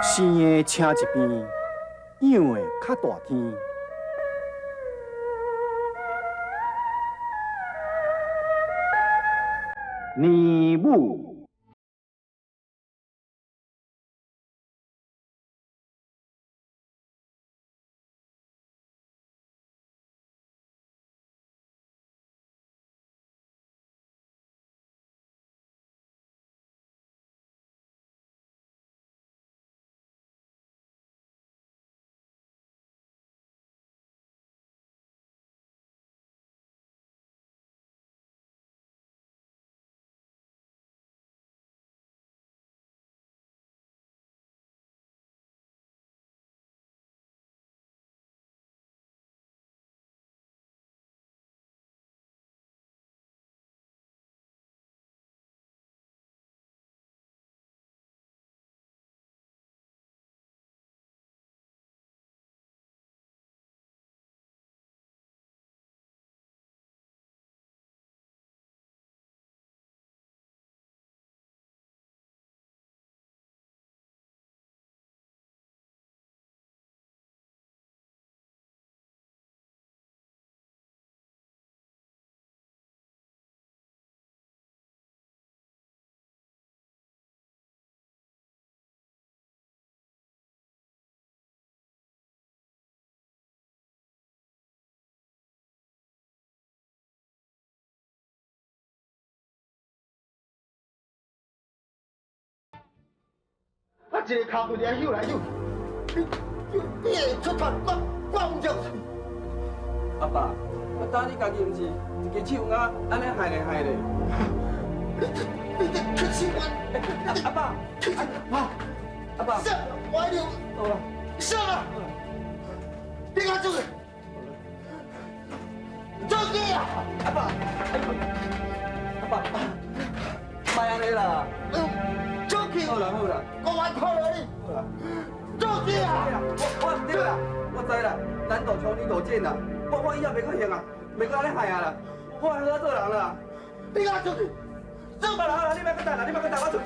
生的车一边，养的较大天。年母。 啊，一个脚骨在扭来扭去，你会出团，我唔着。阿爸，当你家己唔是一个手啊，安尼害咧害咧。你出手我，阿爸，阿爸，上我了，好了，上啊！你敢做？做咩啊？阿爸，阿爸，莫安尼啦。做咩？好啦好啦，我还看了你。好啦。 做咩啊？我唔对啦，我知啦，咱大冲你大贱啦，我以后袂阁行啊，袂阁安尼害啊啦，我会好好做人啦。你敢做？好啦好啦，你莫阁等啦，你莫阁等，我出去。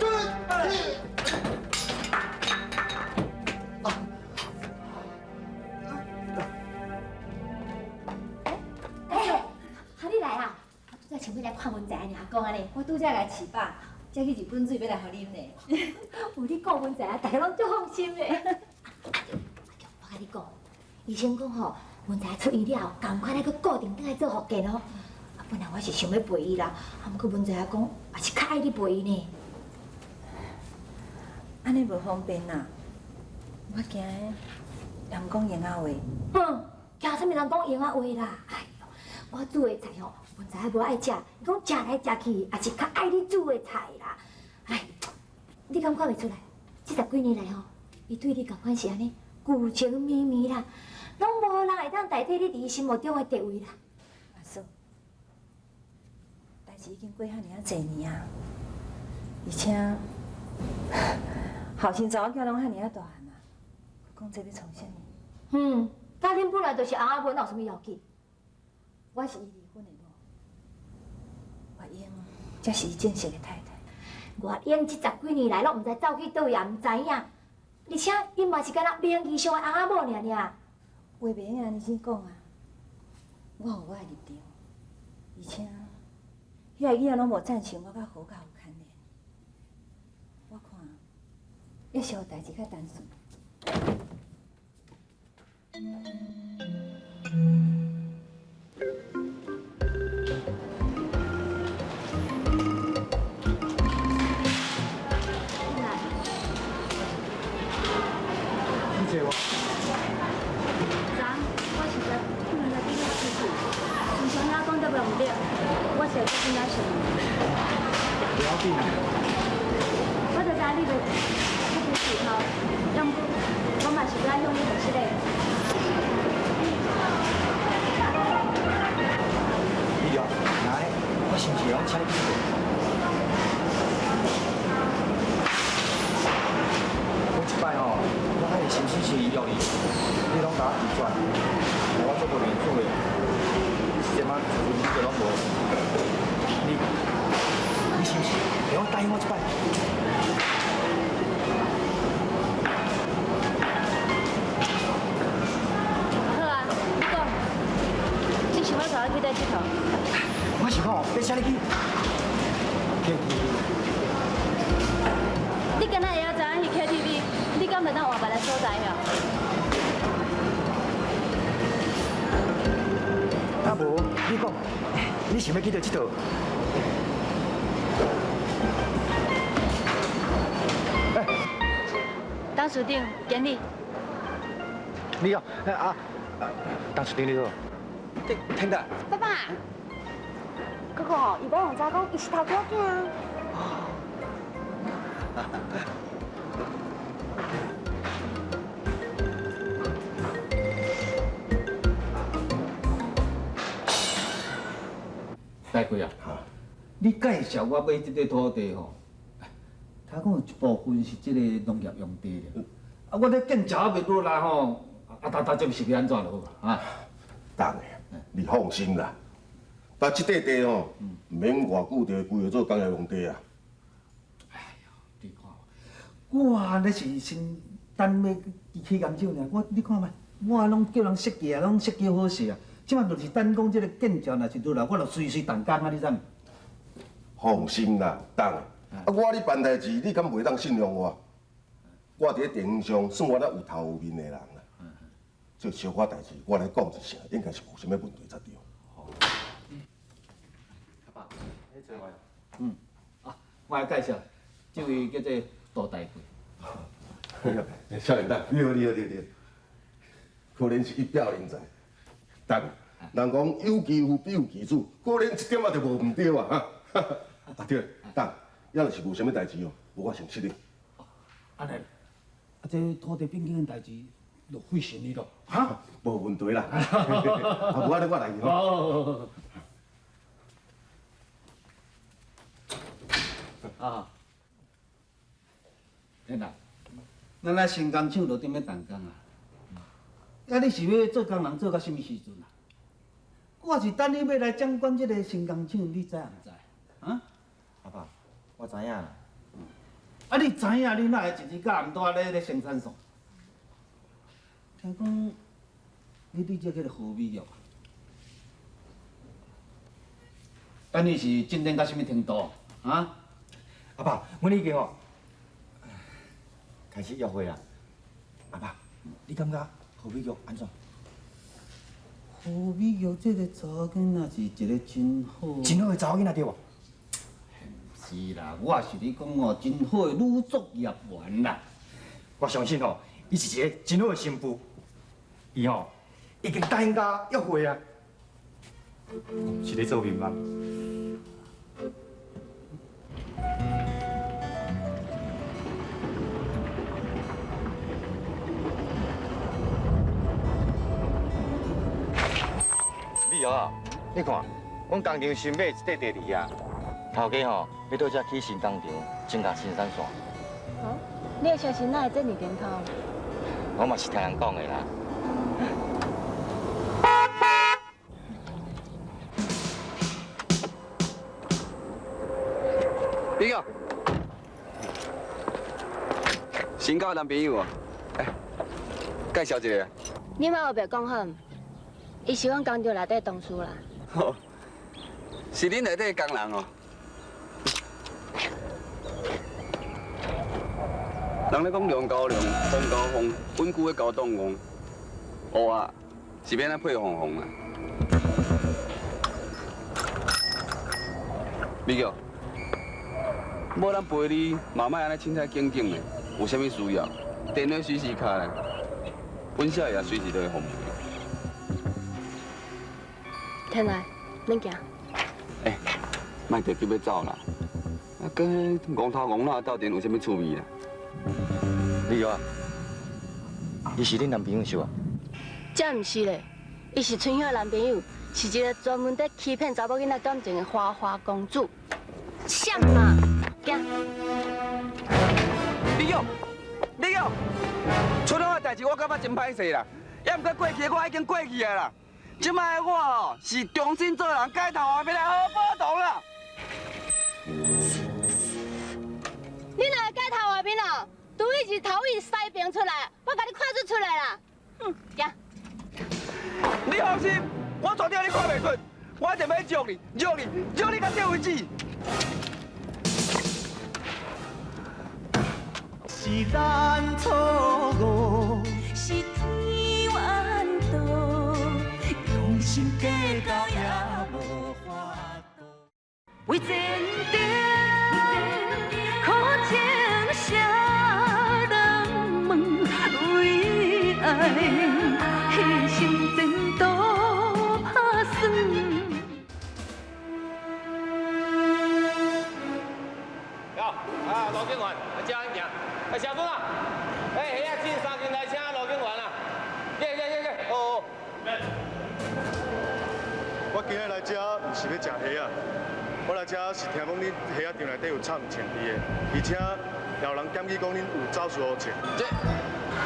哈你来啊！我拄才想要来看文才尔，讲安尼，我拄才来饲饱，才去日本水要来互啉呢。有你讲文才啊，大家拢足放心的。我甲你讲，医生讲吼，文才出院了后，赶快来去固定倒来做复健哦。啊，本来我是想要陪伊啦，啊，毋过文才啊讲，也是较爱你陪伊呢。安尼无方便呐，我惊人讲闲话话。惊啥物人讲闲话话啦？哎呦，我煮的菜吼，文才无爱食，伊讲食来食去，也是较爱你煮的菜啦。哎，你敢看袂出来？这10几年来吼，伊对你共款是安尼旧情绵绵啦，拢无人会当代替你伫伊心目中的地位啦。阿叔，代志已经过遐尔啊侪年啊，而且后生查某囝拢遐尔啊大汉啊，讲这要创啥物？家庭本来就是翁仔本，有啥物要紧？我是伊离婚的某，月英才是伊正式的太太。月英这10几年来拢毋知走去倒位，也毋知影，而且伊嘛是敢若名义上的翁仔某尔。话袂用安尼先讲啊，我有我的立场，而且遐个囡仔拢无赞成我甲好甲有牵连，我看也是有代志较单纯。 我是真正想，不要紧，我就知你袂不支持头，要不我嘛是要向你学习的。你哦，来，我是不是要请你？我一摆吼，我还是心思是要你，你拢甲我拒绝，我做不面子的，这摆就是你个拢无，你是不是？给我答应我一摆？啥你去？KTV。你今仔会晓知影去 KTV， 你敢袂当换别个所在呀？啊无，你讲，你想要去到这佗？董事长，经理，你好，当时听你好。听到。爸爸，哥哥吼，伊某用早讲，伊是头家囝啊。大贵啊，你介绍我买这块土地吼，他讲有一部分是这个农业用地咧，啊，我咧建桥未落来吼，大家是要安怎就好啊？当的，你放心啦。但这块地吼，唔免偌久就规划做工业用地啊。哎呦，你看，我咧是先等要起工手呢，你看觅，我拢叫人设计啊，拢设计好势啊。即摆就是等讲这个建筑若是落来，我就随时动工啊，你知唔？放心啦，当的。我咧办代志，你敢袂当信任我？我伫咧电影上算我咧有头有面的人啦。这小可代志，我来讲一声，应该是无啥物问题才对。阿爸，你做我。我来介绍，这位叫做杜大贵。少年党，你好，可能是一表人才。但人讲有其父必有其子，果然一点仔就无唔对啊！哈，啊对，但要是无啥物代志哦，我先失礼。安尼，这土地变更的代志就费神你咯，哈？无问题啦。啊，无安尼我来去吼。哦。啊，天哪，咱来新工厂就踮咧动工啊！啊，你是要做工人做到什么时阵啊？我是等你要来掌管这个新工厂，你知影唔知？啊？阿爸，我知影。啊，你知影，你哪会一日到暗带咧生产线？听讲你对这个何美玉啊？等你是进展到什么程度啊？阿爸，阮已经哦开始约会啊。阿爸，你感觉何美玉安怎？何美玉这个查某囡仔是一个真好，真好的查某囡仔对无？是啦，我是你讲哦，真好的女作业员啦。我相信哦，伊是一个真好的新妇。伊哦已经答应甲约会啊，是咧做面吗？美玉啊，你看，阮工厂新买一块地里啊，头家吼要到遮起新工厂，增加生产线。哦，你的消息哪会这么点头？我嘛是听人讲的啦。你好，新交男朋友啊？哎，介绍一个。你莫后壁讲好，伊是阮工厂内底同事啦。哦，是恁内底工人哦。人咧讲量高量，风高风，稳固的高档工。乌啊，是免咱配红红啊。美玉，无咱陪你，嘛莫安尼凊彩静静的。有啥物需要，电话随时开来，阮少爷随时都会奉陪。天来，恁行。哎，莫着急要走啦。啊，跟戆头戆脑斗阵有啥物趣味啦？美玉啊，伊是恁男朋友是无？这毋是咧，伊是春晓男朋友，是一个专门在欺骗查某囡仔感情的花花公主。像嘛，行。李玉，春晓的代志我感觉真歹势啦，也毋过过去的我已经过去啊啦。即摆的我哦是重新做人，改头换面来好报同啦。你若会改头换面哦，除非是头尾西平出来，我甲你看出来啦。行。你放心，我绝对你看袂出。我一定要捉你，捉你到底为止。是咱错误，是天怨道，用心计较也无法度。为前程，苦情写人问，为爱牺牲前途打算。罗景元，来接安行。小孙啊，遐进3斤来请罗景元啊。哦。我今日来这不是要食虾啊，我来这是听讲恁虾场内底有藏钱币的，而且也有人检举讲恁有走私黑钱。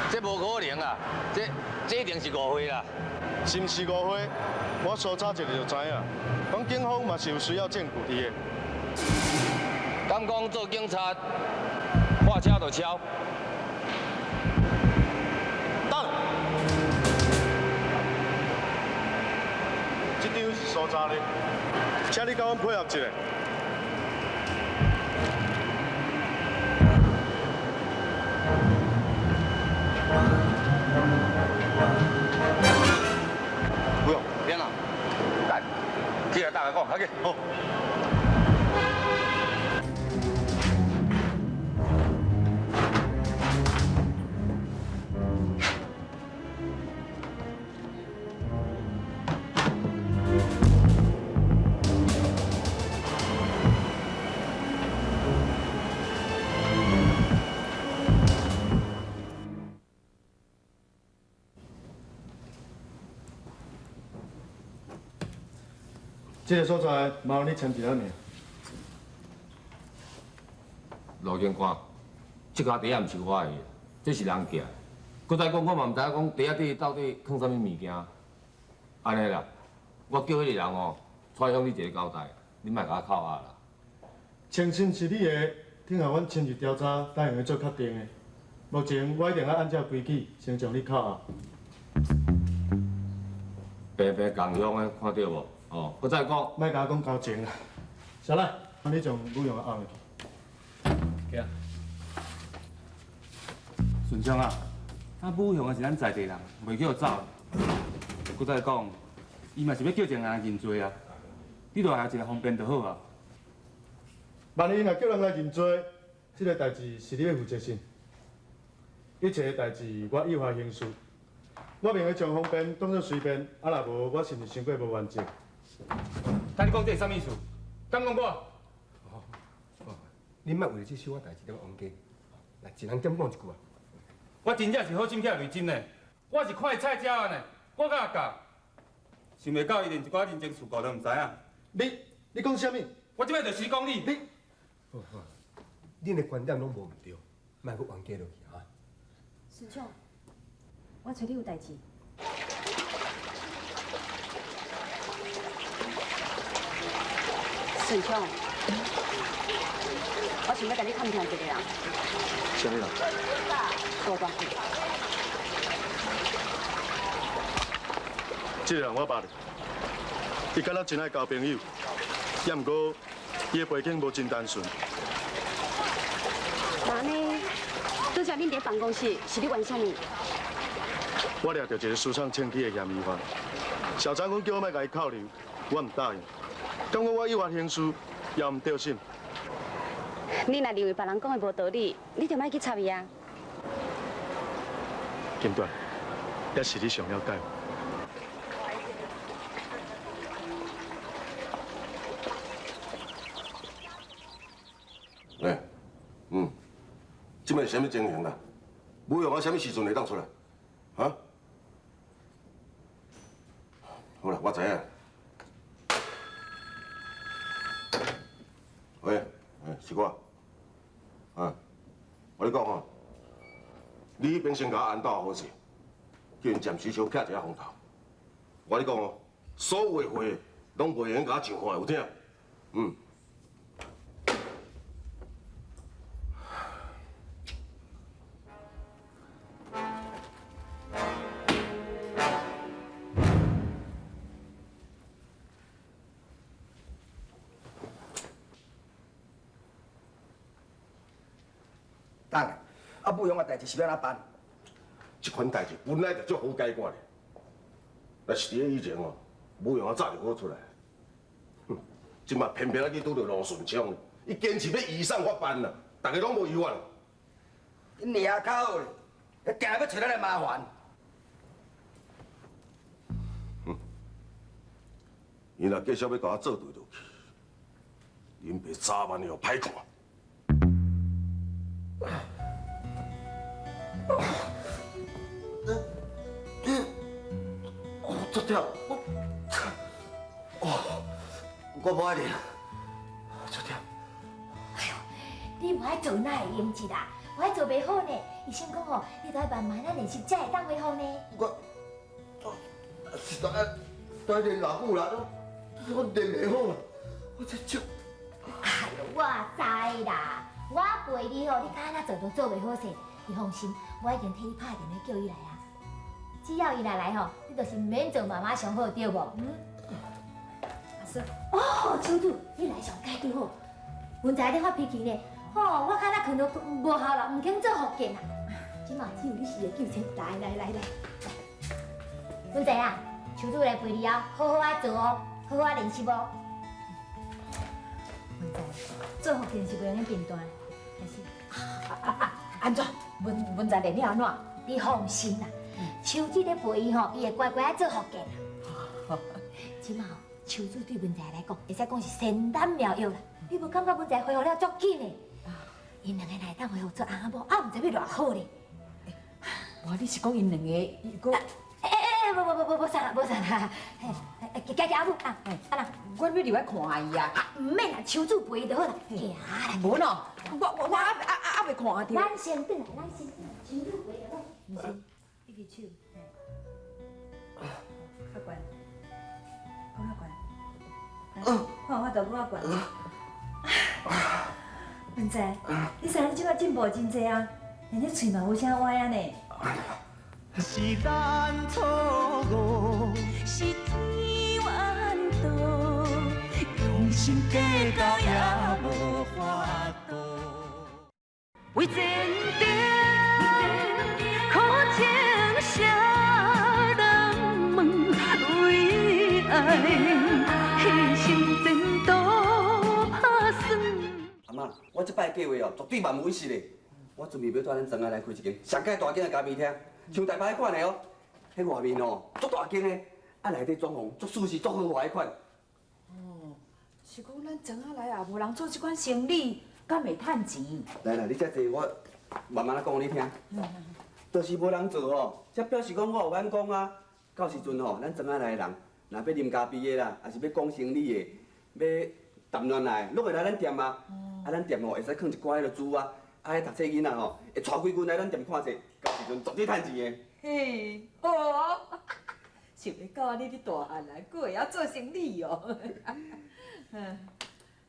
这无可能啊！这一定是误会啦。是毋是误会？我搜查一下就知影。讲警方嘛是有需要证据的。敢讲做警察，话敲就敲。等。这张是搜查的，请你甲阮配合一下。不用，别了，来，起来大家讲，快去。好。这个所在麻烦你签一下名。罗警官，这家底仔毋是我的，这是人寄。搁再讲，我嘛毋知影讲底仔底到底放啥物物件。安尼啦，我叫迄个人哦，带向你一个交代，你莫甲我扣押啦。诚信是你的，听候阮亲自调查，才用去做确定的。目前我一定要按照规矩，先将你扣押。平平共乡的，看到无？哦，搁再讲，莫甲我讲交情啦。小赖，你将女用按落去。行。顺昌啊，武雄也是咱在地人，袂叫走。搁再讲，伊嘛是要叫一个人认罪啊。你落下一个方便就好啊。万一若叫人来认罪，这个代志是你的负责任。一切代志我依法行事。我免会将方便当作随便，啊若无，我是毋是想过无完整？听你讲这是啥意思？敢讲我？恁莫为了这小可代志在冤家，来一人点讲一句啊！我真正是好心疼瑞珍的，我是看伊菜鸟的呢，我甲伊教，想袂到伊连一寡人情世故都毋知影。你讲啥物？我即摆就实讲你。恁的观点拢无毋对，莫搁冤家落去哈。师长，我找你有代志。顺昌，我想要甲你探听一个人。啥物人？大大哥。这个人我捌的，伊敢若真爱交朋友，也毋过伊的背景无真单纯。那呢？拄则恁伫办公室是咧玩啥物？我掠到一个私闯清气的嫌疑犯，小长官叫我莫甲伊扣留，我毋答应。感觉我依法行事，也毋对心。你若认为别人讲的无道理，你就莫去插伊啊。金段，也是你上了解。哎，即摆是啥物情形啦？武勇啊，啥物时阵会当出来？啊？好啦，我知影。喂，是我。啊，我跟你讲吼，你迄边先甲我安导好势，叫因暂时先徛一下风头。我跟你讲哦，所有的话拢袂用甲我上话，有听？当然，啊，母养的代志是要安办？这款代志本来就足好解决的，若是伫以前哦，母养早就好出来。哼，即马偏偏去拄着罗顺昌，伊坚持要移送法办啦，大家拢无依法。恁掠口咧，定要找咱来麻烦。伊若继续要甲我做对落去，恁爸早晚要歹看。足痛，我无爱你，足痛。你无爱做哪会用一啦？我爱做袂好呢。医生讲吼，你都要慢慢练习，才会当恢复呢。是在练偌久啦，我练袂好啦，我这手。哎呦，我知啦，我陪你吼，你敢若做都做袂好势。你放心，我已经替你拍电话叫伊来啊。只要伊来吼，你就是免做妈妈上好，对无？阿叔。哦，秋主，你来上解就好。文仔你发脾气呢，吼，我敢若困到无效啦，唔肯做福建啊。即马只有你是会救钱，来。文仔啊，秋主来陪你啊，好好啊做哦，好好啊练习哦。文仔，做福建是袂用你片段，还是？安怎？文仔练了安怎？你放心啦。秋子咧陪伊吼，伊会乖乖啊做福建啦。即马吼，秋子对文仔来讲，会使讲是仙丹妙药啦。你无感觉文仔恢复了足紧呢？因两个来当恢复做阿某，毋知要偌好咧。无你是讲因两个，伊个？无啥啦，加阿母啊，啊啦，我要入来看伊啊。唔免啦，秋子陪就好啦。行啦，无喏，我还未看着。咱先转来，秋子陪就好。唔是，一支手，较悬，讲较悬。看我度我悬。文仔，你知影你即摆进步真济啊，连你喙嘛无啥歪啊呢。是咱错误，是天怨道，用心计较也无法度。为前程，苦情谁人问？为爱牺牲前途打算。阿妈，我这摆计划哦，绝对万无一失的。我准备要带咱庄仔来开一间上界大间的咖啡厅。像台北迄款的哦，迄外面哦足大间的，啊内底装潢足舒适、足豪华迄款。哦，是讲咱庄仔来也无人做这款生意，敢会趁钱？来，你遮坐，我慢慢讲你听。就是无人做哦，这表示讲我有眼光啊。到时阵吼，咱庄仔来的人，若要啉咖啡的啦，还是要讲生意的，要谈恋爱，拢会来咱店啊。啊，咱店哦会使放一寡迄个珠啊，啊，迄读册囡仔吼，会带几群来咱店看册。到时阵绝对趁钱的。嘿，好啊！想要到安尼你大汉来，佫会晓做生意哦。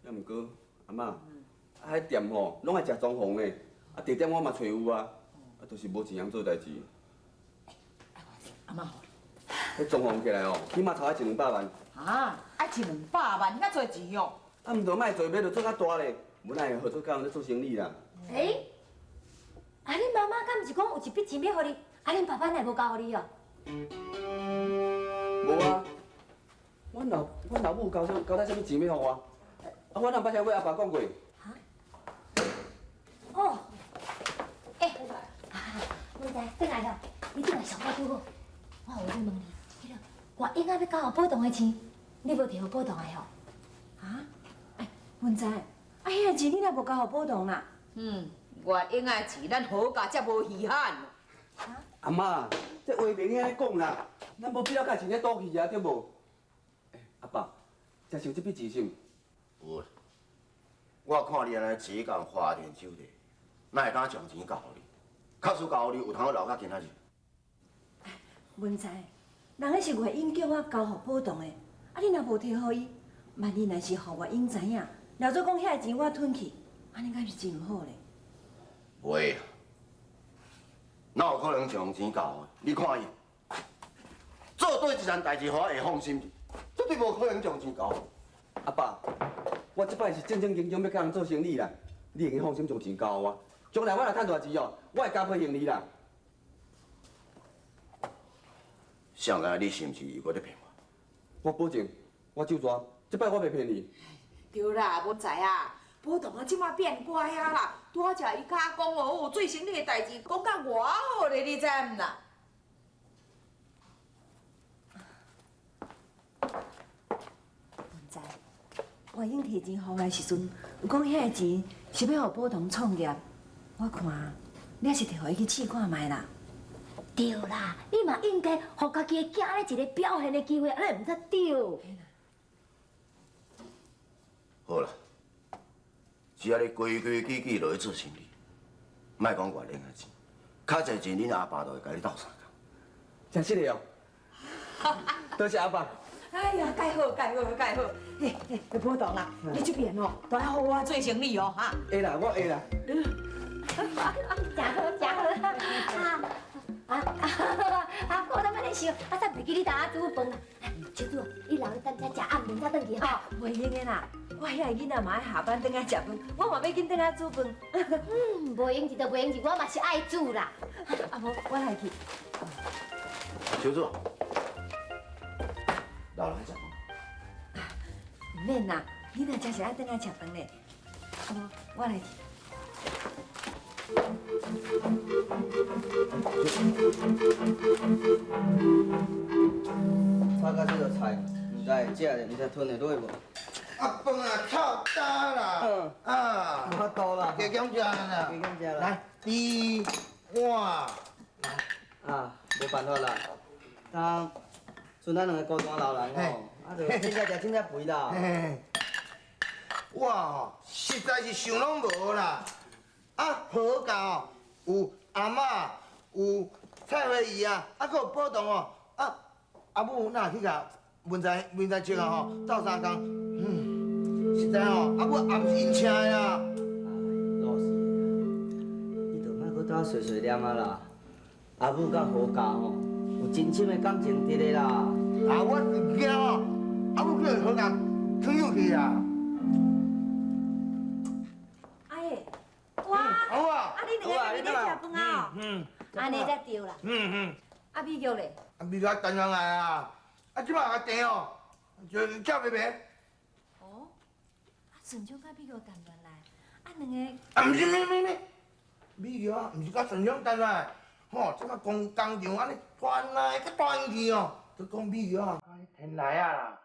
要毋过阿妈，啊，迄店吼拢爱食装潢的，啊，地点我嘛找有啊，啊，就是无钱通做代志。阿妈，迄装潢起来哦，起码超1、200万。啊，爱100-200万，遐多钱哦！啊，毋着卖做，要着做较大咧，无咱会合作甲人咧做生意啦。啊，恁妈妈敢毋是讲有一笔钱要互你？啊，恁爸爸乃无交互你哦？无啊，阮老母交代啥物钱要互我？啊，我哪捌听过阿爸讲过？哦，文仔，转来了，你转来上我拄好。我有咧问你，迄个我应该要交互保同的钱，你无摕互保同的吼？啊？文仔，啊，迄个钱你若无交互保同啦？我应该钱咱好家才无稀罕。阿妈，这话明安尼讲啦，咱无必要甲钱咧赌气啊，对无？阿爸，真想这笔钱是毋？有，我看你安尼钱共花天酒地，哪会敢将钱交互你？确实交互你，有通留到今仔日。文仔，人迄是外英叫我交互保同的，啊，你若无摕互伊，万一若是互外英知影，了做讲遐个钱我吞去，安尼敢是真毋好咧。袂，哪有可能将钱交的？你看伊做对一件代志，互我会放心，绝对无可能将钱交。阿爸，我这摆是正正经经要甲人做生意啦，你会放心将钱交我，将来我若趁大钱哦，我会加配合你啦。上个你是毋是搁咧骗我？我保证，我就抓，这摆我袂骗你。对啦，我知啊。波动啊，即马变乖啊啦，拄好食伊甲讲哦，做生意的代志讲甲偌好咧，你知毋啦？文仔，我应提钱互来时阵，有讲遐个钱是要互波动创业，我看你还是摕互伊去试看卖啦。对啦，你嘛应该互家己的囝咧一个表现的机会，安尼毋则对。好啦，只要你规规矩矩落去做生意，莫讲外零的钱，较侪钱恁阿爸都会甲你斗相共。真实的哦。多谢阿爸。哎呀，介好，介好，介好！嘿，嘿，波动啦，你这边哦，都要好我做生意哦，哈。会啦，我会啦。真好，真好！我当摆咧想，才袂记你当下煮饭啦。小主，你留咧等遮食暗顿才转去吼。袂用的啦，我遐个囡仔嘛爱下班转来食饭，我嘛要紧转来煮饭。无用就无用，我嘛是爱煮啦。啊无，我来去。小主，留来食饭。唔免啦，你若真是爱转来食饭嘞。啊无，我来去。炒到这个菜，唔知会食咧，唔知吞得落无？啊，饭啊炒焦啦，啊，无法度啦，加减食啦，加减食啦。来，猪碗，啊，无办法啦，当剩咱两个孤单老人吼，啊，就凊彩食凊彩肥啦。嘿，我吼实在是想拢无啦，啊，好教哦，有阿嬷，有蔡慧姨啊，啊，搁有波动哦，啊，阿母哪去甲文才叔啊吼斗相共，实在哦，啊，我也毋是因请的啊。老师，你着莫搁倒碎碎念啊啦。阿母甲好家吼，有真深的感情伫咧啦。啊，我是惊哦，阿母叫好甲吞入去啊。阿爷，哇，好啊，啊，你两个今日咧食饭啊？安尼才对啦。啊，美玉咧？啊，未甲等上来啊，啊，即摆甲订哦，就叫妹妹。哦，啊，顺昌甲美玉谈恋来，啊，两个。啊，毋是咩，美玉啊，毋是甲顺昌谈来，吼，即摆工场安尼传来甲传去哦，就讲美玉啊，天来啊啦。